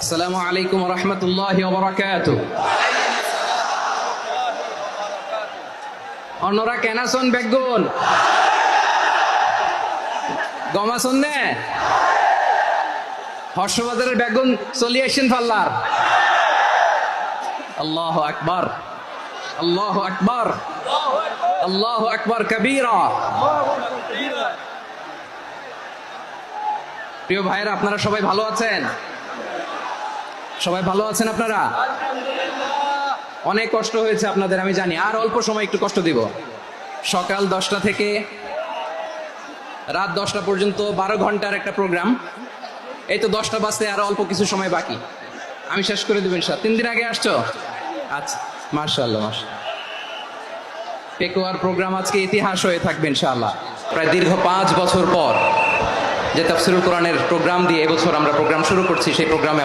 আসসালামু আলাইকুম ওয়া রাহমাতুল্লাহি ওয়া বারাকাতুহু। অন্যরা কেন আছেন বেগুন গম আছেন নে হর্ষবাজারের বেগুন চলি আসেন ফাল্লার। আল্লাহু আকবার, আল্লাহু আকবার, আল্লাহু আকবার কবীরা। প্রিয় ভাইরা, আপনারা সবাই ভালো আছেন? সবাই ভালো আছেন আপনারা? অনেক কষ্ট হয়েছে আপনাদের আমি জানি, আর অল্প সময় একটু কষ্ট দিব। সকাল 10টা থেকে রাত 10টা পর্যন্ত 12 ঘন্টার একটা প্রোগ্রাম। এই তো 10টা বাজতে আর অল্প কিছু সময় বাকি, আমি শেষ করে দেবেন। 3 দিন আগে আসছো? আচ্ছা, মাশাআল্লাহ মাশাআল্লাহ। পেকুয়ার প্রোগ্রাম আজকে ইতিহাস হয়ে থাকবে ইনশাআল্লাহ। প্রায় দীর্ঘ 5 বছর পর যে তাফসীরুল কোরআনের প্রোগ্রাম দিয়ে এবছর আমরা প্রোগ্রাম শুরু করছি, সেই প্রোগ্রামে